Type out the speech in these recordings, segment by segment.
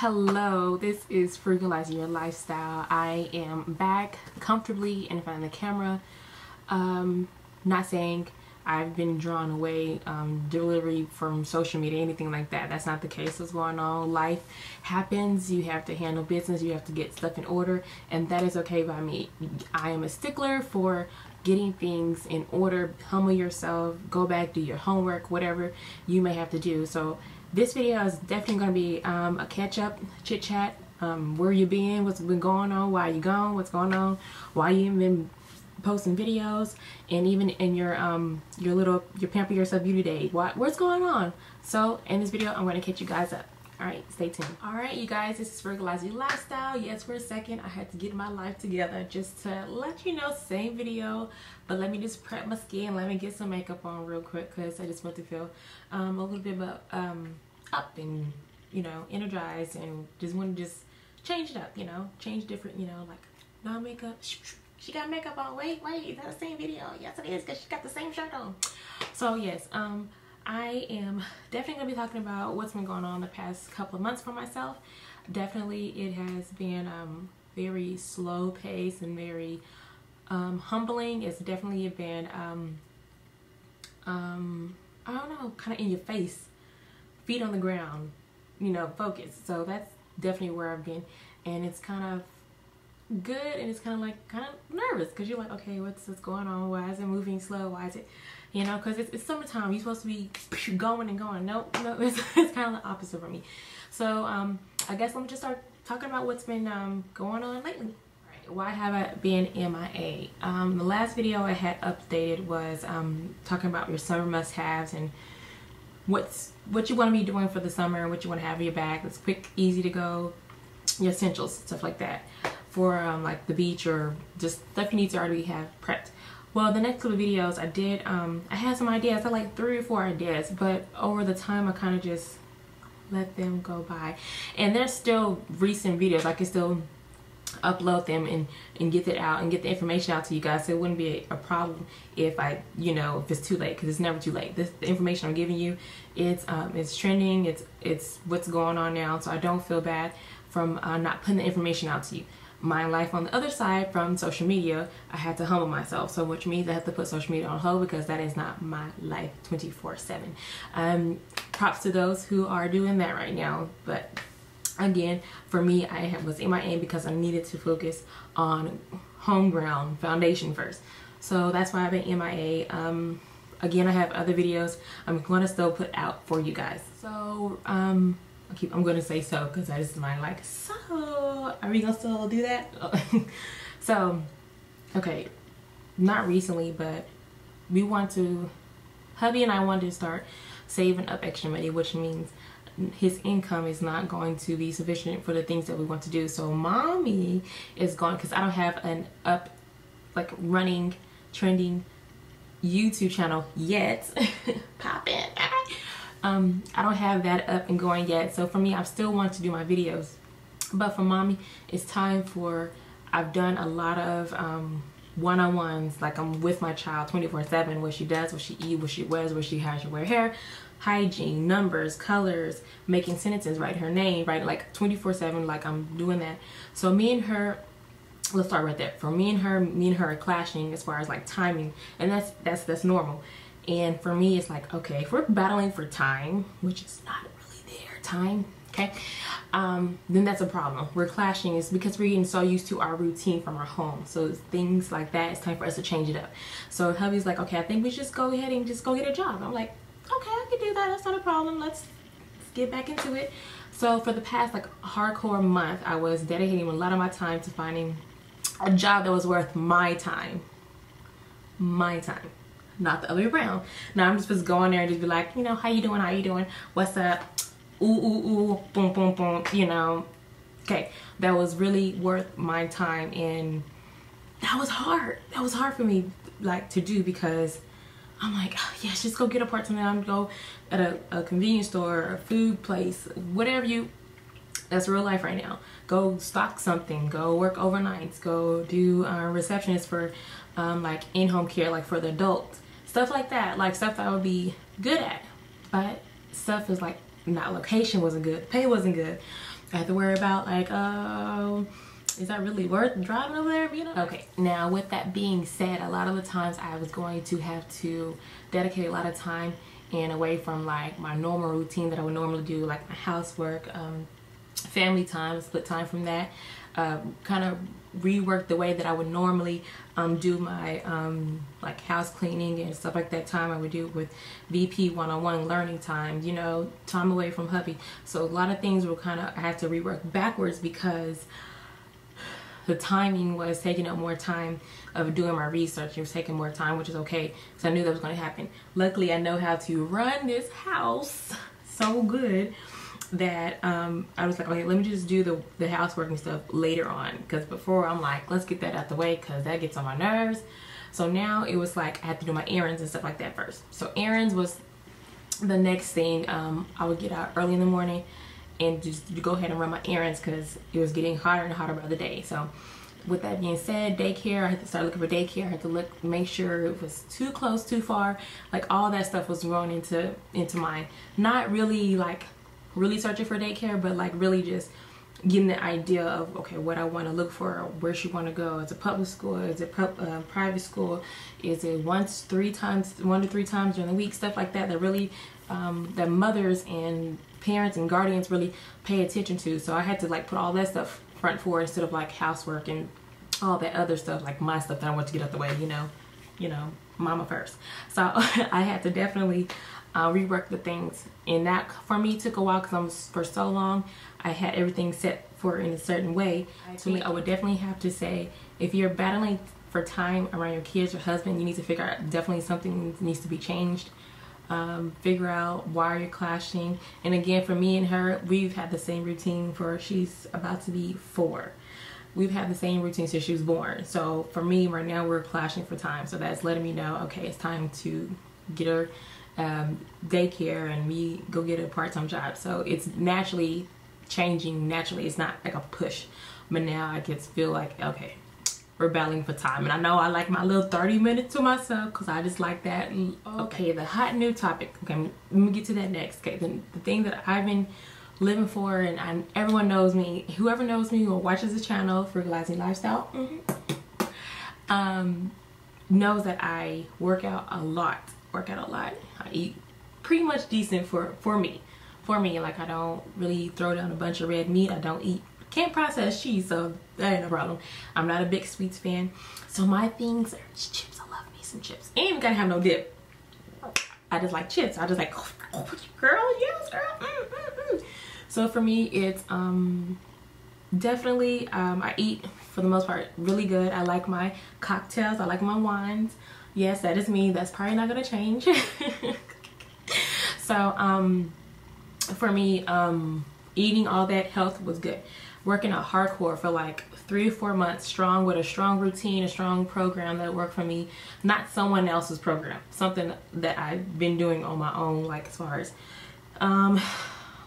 Hello, this is Serrriously Your Lifestyle. I am back comfortably in front of the camera. Not saying I've been drawn away, delivery from social media, anything like that. That's not the case. What's going on? Life happens. You have to handle business. You have to get stuff in order, and that is okay by me. I am a stickler for getting things in order. Humble yourself. Go back, do your homework, whatever you may have to do. So this video is definitely going to be a catch-up, chit-chat, where you been, what's been going on, why you gone, what's going on, why you ain't been posting videos, and even in your Pamper Yourself Beauty Day, what's going on. So in this video, I'm going to catch you guys up. Alright, stay tuned. Alright, you guys, this is Serrriously Lifestyle. Yes, for a second, I had to get my life together just to let you know, same video, but let me just prep my skin, let me get some makeup on real quick, because I just want to feel a little bit up and, you know, energized, and just want to just change it up, you know, change different, you know, like, no makeup, she got makeup on, wait, is that the same video? Yes, it is, because she got the same shirt on. So, yes, I am definitely going to be talking about what's been going on the past couple of months for myself. Definitely it has been very slow paced and very humbling. It's definitely been, I don't know, kind of in your face, feet on the ground, you know, focus. So that's definitely where I've been, and it's kind of good, and it's kind of nervous, because you're like, okay, what's going on? Why is it moving slow? Why is it, you know, because it's summertime, you're supposed to be going and going. Nope, it's kind of the opposite for me. So I guess let me just start talking about what's been going on lately. Right, why have I been MIA? The last video I had updated was talking about your summer must-haves and what you want to be doing for the summer, what you want to have in your bag that's quick, easy to go, your essentials, stuff like that, for like the beach, or just stuff you need to already have prepped. Well, the next couple of videos I did, I had some ideas. I had like 3 or 4 ideas, but over the time I kind of just let them go by. And there's still recent videos. I can still upload them and get it out and get the information out to you guys, so it wouldn't be a problem if I, you know, if it's too late, because it's never too late. The information I'm giving you, it's trending, it's what's going on now, so I don't feel bad from not putting the information out to you. My life on the other side from social media, I had to humble myself, so which means I have to put social media on hold, because that is not my life 24/7. Props to those who are doing that right now, but again, for me, I was MIA because I needed to focus on home ground foundation first. So that's why I've been MIA. Again, I have other videos I'm going to still put out for you guys. So I'm going to say so, because that is my like, so are we going to still do that? So, okay, not recently, but hubby and I wanted to start saving up extra money, which means his income is not going to be sufficient for the things that we want to do. So mommy is going, because I don't have an running, trending YouTube channel yet. Pop in. I don't have that up and going yet. So for me, I still want to do my videos, but for mommy, it's time for, I've done a lot of one-on-ones, like I'm with my child 24/7, what she does, what she eats, what she wears, what she has to wear hair, hygiene, numbers, colors, making sentences, write her name, right, like 24/7, like I'm doing that. So me and her, let's start right there. For me and her are clashing as far as like timing, and that's normal. And for me, it's like, okay, if we're battling for time, which is not really their time, okay, then that's a problem. We're clashing is because we're getting so used to our routine from our home. So things like that, it's time for us to change it up. So hubby's like, okay, I think we should just go ahead and just go get a job. I'm like, okay, I can do that. That's not a problem. Let's get back into it. So for the past like hardcore month, I was dedicating a lot of my time to finding a job that was worth my time. My time. Not the other way around. Now I'm just supposed to go in there and just be like, you know, how you doing? How you doing? What's up? Ooh, ooh, ooh, boom, boom, boom, you know. Okay, that was really worth my time, and that was hard. That was hard for me, like, to do, because I'm like, oh, yes, just go get a part-time, go at a convenience store, or a food place, whatever that's real life right now. Go stock something, go work overnights, go do receptionist for like in-home care, like for the adults. Stuff like that, like stuff that I would be good at. But stuff is like, not, location wasn't good, pay wasn't good. I have to worry about like, is that really worth driving over there, you know? Okay, now with that being said, a lot of the times I was going to have to dedicate a lot of time and away from like my normal routine that I would normally do, like my housework, family time, split time from that, kind of rework the way that I would normally do my like house cleaning and stuff like that. Time I would do with VP one-on-one learning time, you know, time away from hubby. So a lot of things were kind of, I had to rework backwards because the timing was taking up more time of doing my research. It was taking more time, which is okay, because I knew that was going to happen. Luckily, I know how to run this house so good that I was like, okay, let me just do the housework and stuff later on, because before I'm like, let's get that out the way because that gets on my nerves. So now it was like I had to do my errands and stuff like that first. So errands was the next thing. I would get out early in the morning and just go ahead and run my errands because it was getting hotter and hotter by the day. So with that being said, daycare, I had to start looking for daycare. I had to look, make sure it was too close, too far. Like all that stuff was going into my, not really like really searching for daycare, but like really just getting the idea of, okay, what I want to look for, where she want to go. Is it public school? Is it private school? Is it 1 to 3 times during the week? Stuff like that, that really, that mothers and parents and guardians really pay attention to. So I had to like put all that stuff front forward instead of like housework and all that other stuff, like my stuff that I want to get out the way, you know, mama first. So I had to definitely rework the things, and that for me took a while because for so long I had everything set for in a certain way. To me, I would definitely have to say, if you're battling for time around your kids or husband, you need to figure out definitely something needs to be changed. Figure out why you're clashing. And again, for me and her, we've had the same routine for, she's about to be 4. We've had the same routine since she was born. So for me right now, we're clashing for time. So that's letting me know, okay, it's time to get her daycare and me go get a part-time job. So it's naturally changing. Naturally, it's not like a push, but now I get to feel like, okay, we're battling for time. And I know I like my little 30 minutes to myself because I just like that. Okay, the hot new topic. Okay, let me get to that next. Okay, the thing that I've been living for, and everyone knows me, whoever knows me or watches the channel, Serrriously Lifestyle, knows that I work out a lot. I eat pretty much decent for me. Like I don't really throw down a bunch of red meat. I don't eat, can't process cheese, so that ain't no problem. I'm not a big sweets fan. So my things are chips. I love me some chips. Ain't even gotta have no dip. I just like chips. I just like, oh, girl, yes, girl. So for me, it's definitely, I eat for the most part really good. I like my cocktails. I like my wines. Yes, that is me. That's probably not gonna change. So for me, eating all that health was good. Working out hardcore for like 3 or 4 months strong with a strong routine, a strong program that worked for me, not someone else's program, something that I've been doing on my own, like as far as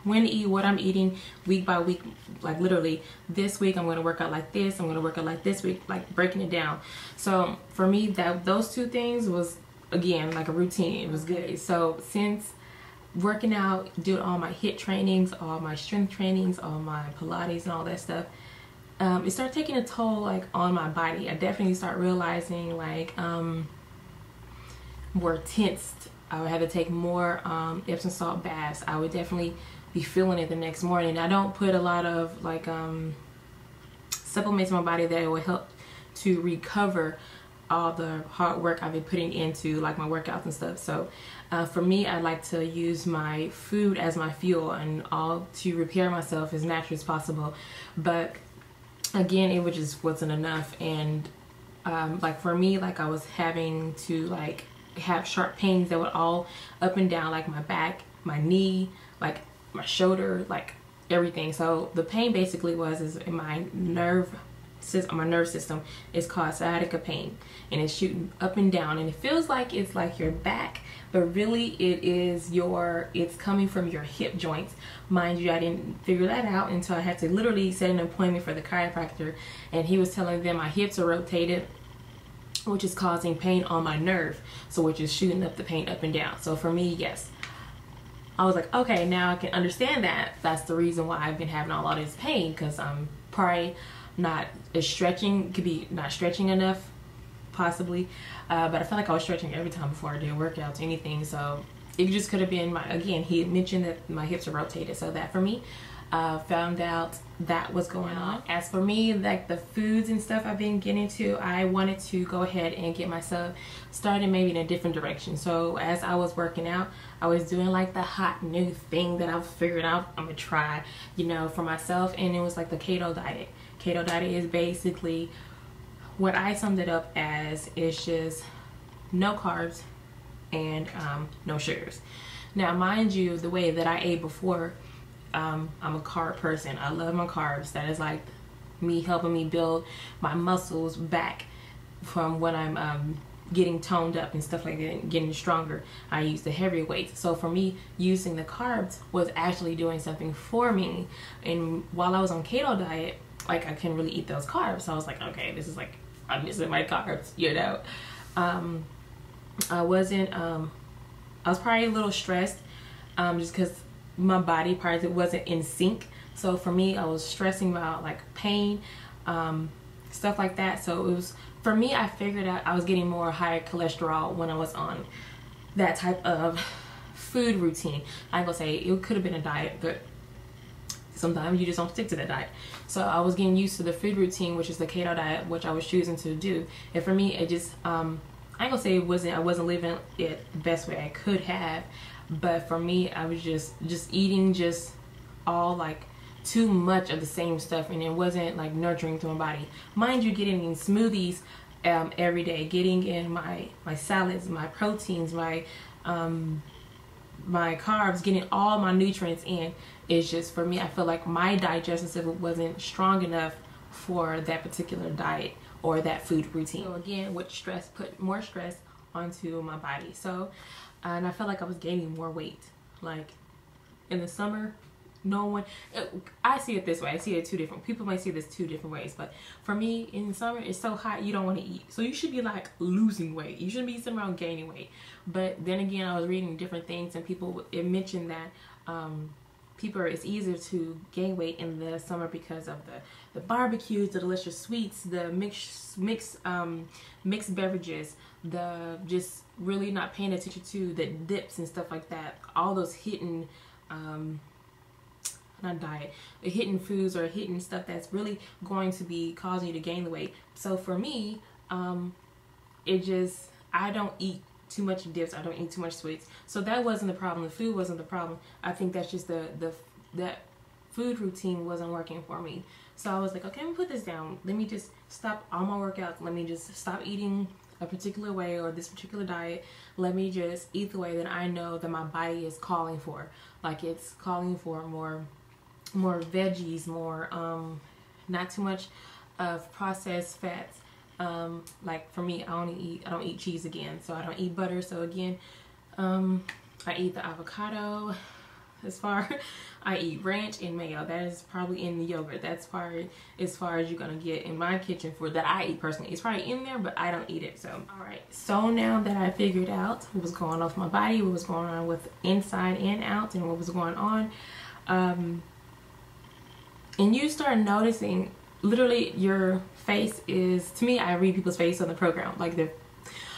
when to eat, what I'm eating week by week. Like literally this week I'm going to work out like this, I'm going to work out like this week, like breaking it down. So for me, those 2 things was, again, like a routine. It was good. So since working out, doing all my HIIT trainings, all my strength trainings, all my Pilates and all that stuff, it started taking a toll like on my body. I definitely start realizing like more tensed. I would have to take more Epsom salt baths. I would definitely be feeling it the next morning. I don't put a lot of like supplements in my body that will help to recover all the hard work I've been putting into like my workouts and stuff. So for me, I like to use my food as my fuel and all to repair myself as naturally as possible. But again, it was just wasn't enough. And like for me, like I was having to like have sharp pains that would all up and down, like my back, my knee, like my shoulder, like everything. So the pain basically is in my nerve system. Is called sciatica pain, and it's shooting up and down, and it feels like it's like your back, but really it's coming from your hip joints. Mind you, I didn't figure that out until I had to literally set an appointment for the chiropractor, and he was telling them my hips are rotated, which is causing pain on my nerve, so which is shooting up the pain up and down. So for me, yes, I was like, okay, now I can understand that. That's the reason why I've been having all this pain, because I'm probably not stretching enough, possibly. But I felt like I was stretching every time before I did workouts, anything. So it just could have been again, he had mentioned that my hips are rotated. So that for me, found out that was going on. As for me, like the foods and stuff I've been getting to, I wanted to go ahead and get myself started maybe in a different direction. So as I was working out, I was doing like the hot new thing that I've figured out I'm gonna try, you know, for myself, and it was like the keto diet. Keto diet is basically what I summed it up as, is just no carbs and no sugars. Now mind you, the way that I ate before, I'm a carb person. I love my carbs. That is like me helping me build my muscles back from when I'm getting toned up and stuff like that, and getting stronger. I use the heavier weights. So for me, using the carbs was actually doing something for me. And while I was on keto diet, like I couldn't really eat those carbs. So I was like, okay, this is like, I'm missing my carbs, you know. I was probably a little stressed, just because my body parts, it wasn't in sync. So for me, I was stressing about like pain, stuff like that. So it was, for me, I figured out I was getting more higher cholesterol when I was on that type of food routine. I ain't gonna say it could have been a diet, but sometimes you just don't stick to that diet. So I was getting used to the food routine, which is the keto diet, which I was choosing to do. And for me, it just, I ain't gonna say I wasn't living it the best way I could have. But for me, I was just eating just all like too much of the same stuff, and it wasn't like nurturing to my body. Mind you, getting in smoothies every day, getting in my salads, my proteins, my carbs, getting all my nutrients in. It's just, for me, I feel like my digestion system wasn't strong enough for that particular diet or that food routine. So again, with stress, put more stress onto my body. So and I felt like I was gaining more weight. Like in the summer, I see it this way. I see it two different, people might see this two different ways, but for me, in the summer, it's so hot, you don't want to eat. So you should be like losing weight. You shouldn't be sitting around gaining weight. But then again, I was reading different things, and it mentioned that it's easier to gain weight in the summer because of the barbecues, the delicious sweets, the mixed beverages, the just really not paying attention to the dips and stuff like that. All those hidden, hidden foods or hidden stuff that's really going to be causing you to gain the weight. So for me, I don't eat too much dips, I don't eat too much sweets. So that wasn't the problem. The food wasn't the problem. I think that's just that food routine wasn't working for me. So I was like, okay, let me put this down. Let me just stop all my workouts. Let me just stop eating a particular way or this particular diet. Let me just eat the way that I know that my body is calling for. Like it's calling for more veggies, more not too much of processed fats. Like for me, I don't eat cheese again, so I don't eat butter. So again, I eat the avocado. I eat ranch and mayo. That is probably in the yogurt. That's as far as you're gonna get in my kitchen for that I eat personally. It's probably in there, but I don't eat it. So all right. So now that I figured out what was going on with my body, what was going on with inside and out, and what was going on, and you start noticing, literally your face is, to me, I read people's face on the program.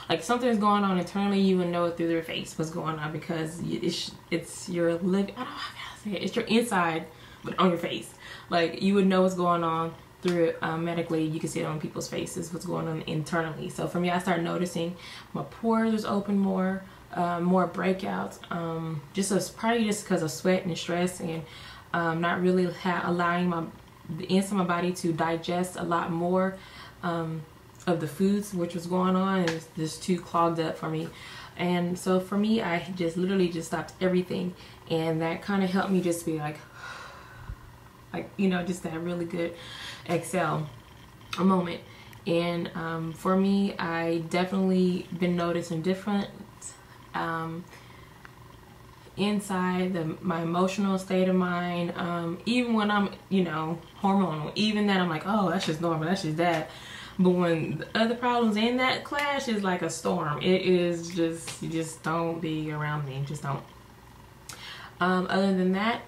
Like something's going on internally, you would know it through their face what's going on, because it's your living, I don't know how to say it, it's your inside, but on your face. Like you would know what's going on through it medically. You can see it on people's faces, what's going on internally. So for me, I started noticing my pores was open more breakouts, probably just because of sweat and stress, and not really allowing the inside of my body to digest a lot more of the foods which was going on. It was just too clogged up for me. And so for me, I just literally just stopped everything, and that kind of helped me just be like you know, just that really good exhale a moment. And for me, I definitely been noticing different inside my emotional state of mind, even when I'm, you know, hormonal, even that I'm like, oh, that's just normal, that's just that. But when the other problems in that clash is like a storm, it is just, you just don't be around me, just don't. Other than that,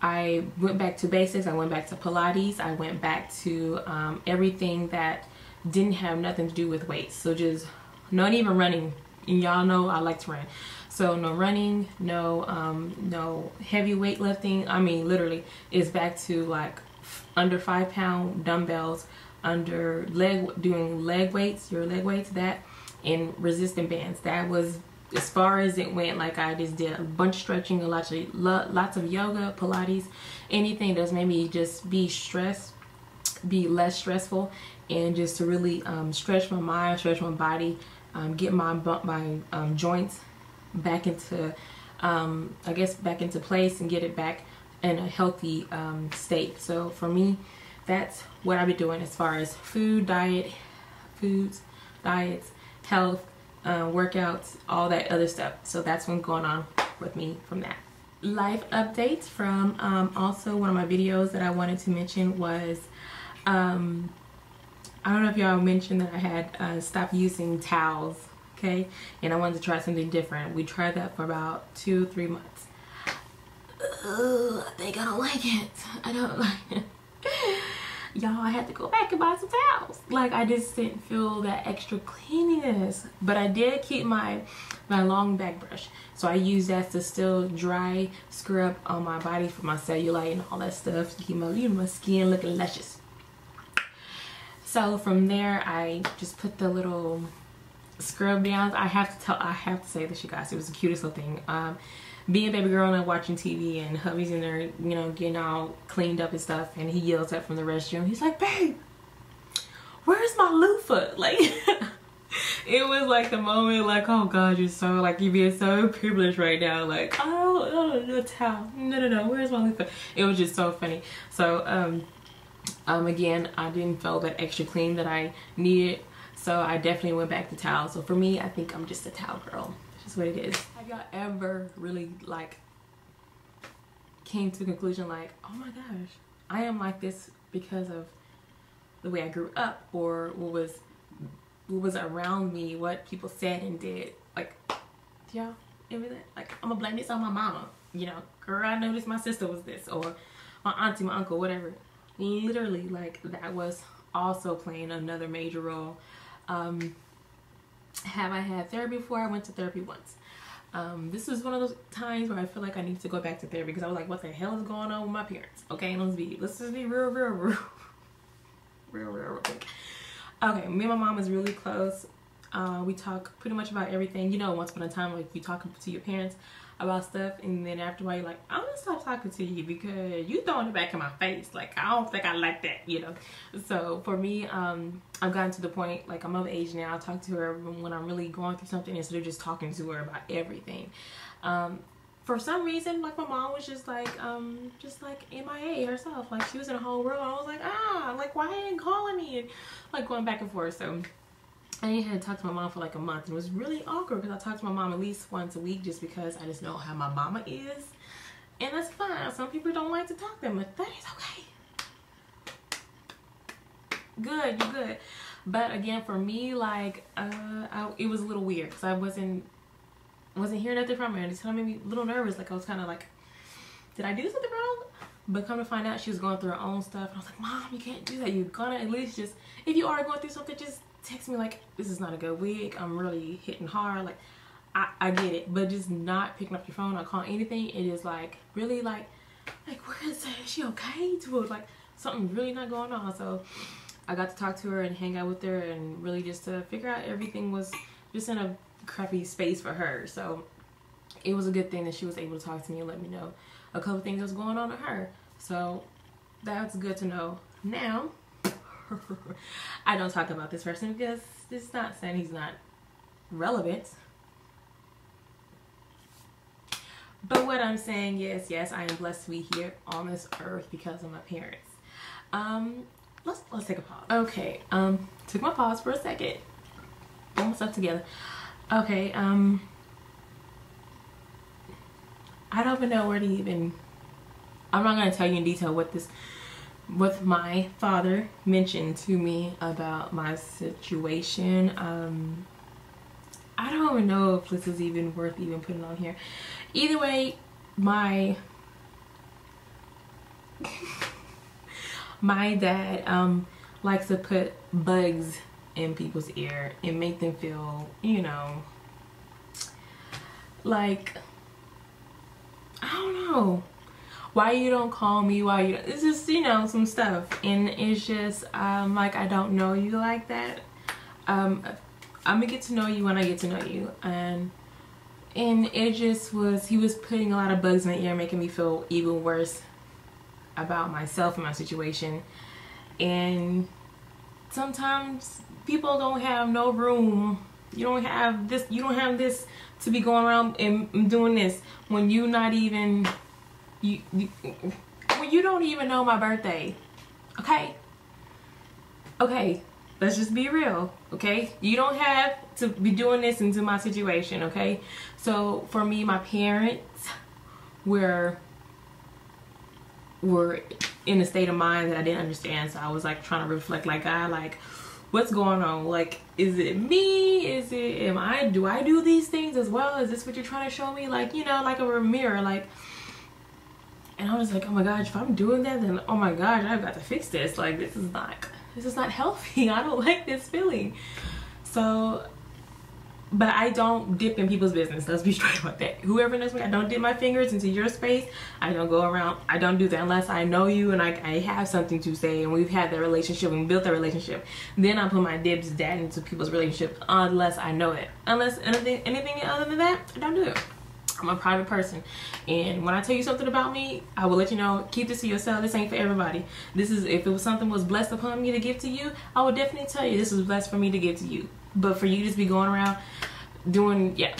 I went back to basics. I went back to Pilates. I went back to everything that didn't have nothing to do with weights. So just not even running. And y'all know I like to run. So no running, no heavy weightlifting. I mean, literally, it's back to like under 5-pound dumbbells, under doing leg weights, your leg weights, that, and resistant bands. That was as far as it went. Like, I just did a bunch of stretching, lots of yoga, Pilates, anything that's made me just be less stressful, and just to really stretch my mind, stretch my body, get my joints back into I guess back into place, and get it back in a healthy state. So for me, that's what I've been doing as far as diets, health, workouts, all that other stuff. So that's what's going on with me from that. Life updates from also one of my videos that I wanted to mention was I don't know if y'all mentioned that I had stopped using towels, okay, and I wanted to try something different. We tried that for about 2-3 months. I think I don't like it. I don't like it. Y'all, I had to go back and buy some towels. Like, I just didn't feel that extra cleanliness. But I did keep my long back brush. So I use that to still dry scrub on my body for my cellulite and all that stuff to keep my skin looking luscious. So from there, I just put the little scrub downs. I have to say this, you guys, it was the cutest little thing. Being baby girl and watching TV, and hubby's in there, you know, getting all cleaned up and stuff, and he yells up from the restroom. He's like, "Babe, where's my loofah?" Like, it was like the moment, like, oh God, you're so, like, you're being so privileged right now. Like, oh, a towel. No, where's my loofah? It was just so funny. So, again, I didn't feel that extra clean that I needed. So I definitely went back to towels. So for me, I think I'm just a towel girl. That's just what it is. Have y'all ever really, like, came to the conclusion, like, oh my gosh, I am like this because of the way I grew up, or what was around me, what people said and did? Like, do y'all ever that? Like, I'm gonna blame this on my mama. You know, girl, I noticed my sister was this, or my auntie, my uncle, whatever. Literally, like, that was also playing another major role. Have I had therapy before? I went to therapy once. This is one of those times where I feel like I need to go back to therapy, because I was like, what the hell is going on with my parents? Okay, let's just be real quick. Okay, me and my mom is really close. We talk pretty much about everything. You know, once upon a time, like, you talk to your parents about stuff, and then after a while you're like, I'm gonna stop talking to you because you throwing it back in my face. Like, I don't think I like that, you know. So for me, I've gotten to the point, like, I'm of age now. I talk to her when I'm really going through something, instead of just talking to her about everything. For some reason, like, my mom was just like MIA herself. Like, she was in a whole world. I was like, like, why ain't calling me? And, like, going back and forth. So I had to talk to my mom for like a month, and it was really awkward because I talk to my mom at least once a week, just because I just know how my mama is, and that's fine. Some people don't like to talk to them, but that is okay. Good, you're good. But again, for me, like, it was a little weird because I wasn't hearing nothing from her, and it kind of made me a little nervous. Like, I was kind of like, did I do something wrong? But come to find out, she was going through her own stuff, and I was like, Mom, you can't do that. You're gonna at least just, if you are going through something, just text me, like, this is not a good week, I'm really hitting hard. Like, I get it, but just not picking up your phone or calling anything, it is like really like where is that? Is she okay? To like, something really not going on. So I got to talk to her and hang out with her, and really just to figure out everything was just in a crappy space for her. So it was a good thing that she was able to talk to me and let me know a couple things that was going on with her. So that's good to know. Now I don't talk about this person because it's not saying he's not relevant. But what I'm saying is, yes, I am blessed to be here on this earth because of my parents. Let's take a pause. Okay, took my pause for a second. Pull myself together. Okay, I don't even know where to even, I'm not gonna tell you in detail what my father mentioned to me about my situation. I don't even know if this is even worth even putting on here. Either way, my dad likes to put bugs in people's ear and make them feel, you know, like, I don't know, why you don't call me, why you, it's just, you know, some stuff. And it's just like, I don't know you like that. I'm gonna get to know you when I get to know you. And it just was, he was putting a lot of bugs in my ear, making me feel even worse about myself and my situation. And sometimes people don't have no room. You don't have this to be going around and doing this when you not even, when you don't even know my birthday. Okay, let's just be real. Okay, you don't have to be doing this into my situation. Okay, so for me, my parents were in a state of mind that I didn't understand. So I was like trying to reflect, like, God, like, what's going on? Like, is it me? Is it, do I do these things as well? Is this what you're trying to show me? Like, you know, like a mirror, like. And I was like, oh my gosh, if I'm doing that, then oh my gosh, I've got to fix this. Like, this is not healthy. I don't like this feeling. So, but I don't dip in people's business. Let's be straight about that. Whoever knows me, I don't dip my fingers into your space. I don't go around. I don't do that unless I know you and I have something to say and we've had that relationship and built that relationship. Then I put my dibs that into people's relationship unless I know it. Unless anything other than that, I don't do it. I'm a private person, and when I tell you something about me, I will let you know. Keep this to yourself. This ain't for everybody. This is, if it was something was blessed upon me to give to you, I would definitely tell you this was blessed for me to give to you. But for you to just be going around doing, yeah,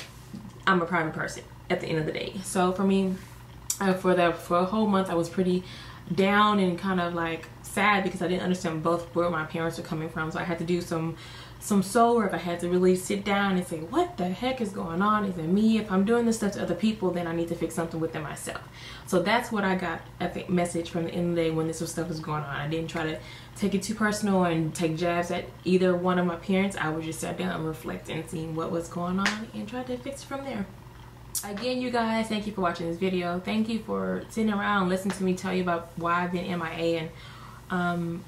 I'm a private person at the end of the day. So for me, for a whole month, I was pretty down and kind of like sad because I didn't understand both where my parents were coming from. So I had to do some soul work. I had to really sit down and say, what the heck is going on? Is it me? If I'm doing this stuff to other people, then I need to fix something within myself. So that's what I got at the message from the end of the day when this stuff was going on. I didn't try to take it too personal and take jabs at either one of my parents. I would just sit down and reflect and see what was going on and try to fix it from there. Again, you guys, thank you for watching this video. Thank you for sitting around and listening to me tell you about why I've been MIA and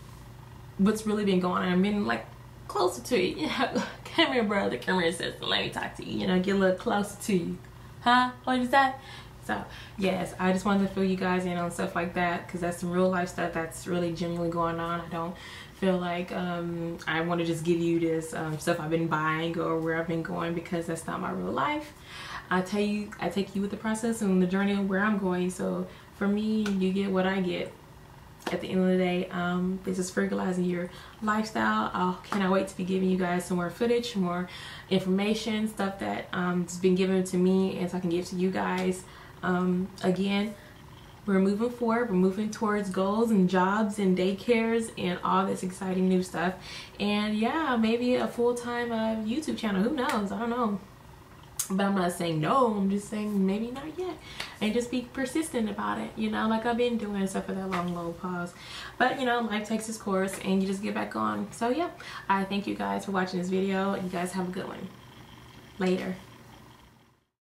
what's really been going on. I've been like closer to you. Yeah, come here, brother. Come here, sister. Let me talk to you. You know, get a little closer to you. Huh? What is that? So, yes, I just wanted to fill you guys in on stuff like that because that's some real life stuff that's really genuinely going on. I don't feel like I want to just give you this stuff I've been buying or where I've been going because that's not my real life. I take you with the process and the journey of where I'm going. So, for me, you get what I get. At the end of the day, this is Serrriously your lifestyle. I cannot wait to be giving you guys some more footage, more information, stuff that has been given to me and so I can give to you guys. Again, we're moving forward. We're moving towards goals and jobs and daycares and all this exciting new stuff. And yeah, maybe a full-time YouTube channel. Who knows? I don't know. But I'm not saying no, I'm just saying maybe not yet. And just be persistent about it, you know, like I've been doing stuff for that long pause. But, you know, life takes its course and you just get back on. So, yeah, I thank you guys for watching this video. You guys have a good one. Later.